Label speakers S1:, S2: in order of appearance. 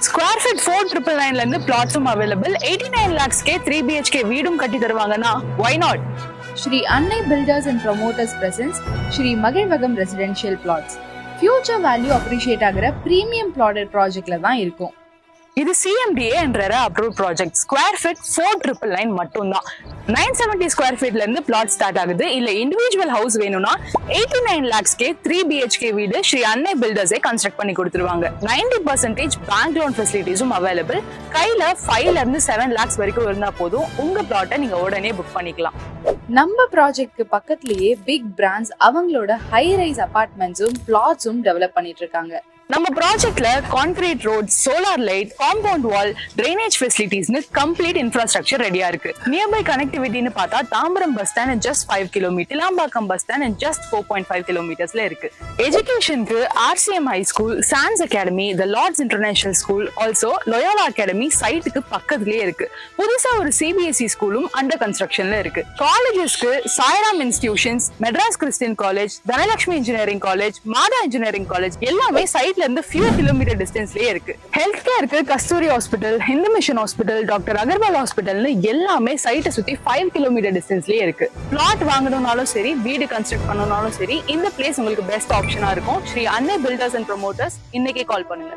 S1: Square feet 4999 இருந்து பிளாட்ஸும் available. 89 lakhsக்கே 3 BHK வீடும் கட்டி தருவாங்கன்னா why not?
S2: Shri Annai Builders and Promoters presents Shri Magilvagam Residential Plots. Future value appreciate ஆகிற premium plotted projectல தான் இருக்கும்.
S1: இது CMDA என்ற அப்ரூவ் ப்ராஜெக்ட். ஸ்கொயர் ஃபீட் 4999 மட்டும்தான். 970 ஸ்கொயர் ஃபீட்ல இருந்து பிளாட் ஸ்டார்ட் ஆகுது. இல்ல இண்டிவிஜுவல் ஹவுஸ் வேணும்னா 89 lakhsக்கே 3 BHK வீடு ஸ்ரீ அன்னை பில்டர்ஸே கன்ஸ்ட்ரக்ட் பண்ணி கொடுத்துருவாங்க. 90% பேங்க் லோன் ஃபெசிலிட்டிஸும் அவைலபிள். கையில 5 இருந்து 7 lakhs வரைக்கும் இருந்தா போதும் உங்க பிளாட்டை நீங்க உடனே புக் பண்ணிக்கலாம்.
S2: நம்ம ப்ராஜெக்ட்க்கு பக்கத்துலயே பிக் பிராண்ட்ஸ் அவங்களோட ஹை ரைஸ் அபார்ட்மெண்ட்ஸும் பிளாட்ஸும் டெவலப் பண்ணிட்டு இருக்காங்க.
S1: நம்ம ப்ராஜெக்ட்ல concrete road, solar light, compound wall, drainage ஃபெசிலிட்டிஸ்னு கம்ப்ளீட் இன்ஃப்ராஸ்ட்ரக்சர் ரெடியா இருக்கு. நியர்பை கனெக்டிவிட்டின்னு பார்த்தா Tambaram bus stand just 5 km, Ilambakkam bus stand just 4.5 km இருக்கு. எஜுகேஷனுக்கு RCM ஹை ஸ்கூல், சான்ஸ் academy, the lords international school, also Loyola academy சைட்டுக்கு பக்கத்துலயே இருக்கு. புதுசா ஒரு CBSE ஸ்கூலும் அண்டர் கன்ஸ்ட்ரக்ஷன்ல இருக்கு. காலேஜஸ்க்கு Sairam institutions, Madras Christian college, Dhanalakshmi engineering college, Matha engineering college எல்லாமே சைட்ல இருந்து few kilometer distanceலயே இருக்கு. ஹெல்த் கேருக்கு Kasthuri hospital, Hindu mission hospital, doctor Agarwal ஹாஸ்பிடல்னு எல்லாமே சைட்டை சுத்தி 5 kilometer distanceலயே இருக்கு. பிளாட் வாங்கணும்னாலும் சரி, வீடு கன்ஸ்ட்ரக்ட் பண்ணணும்னாலும் சரி, இந்த பிளேஸ் உங்களுக்கு பெஸ்ட் ஆப்ஷனா இருக்கும். ஸ்ரீ அன்னை பில்டர்ஸ் அண்ட் ப்ரொமோட்டர்ஸ் இன்னைக்கே கால் பண்ணுங்க.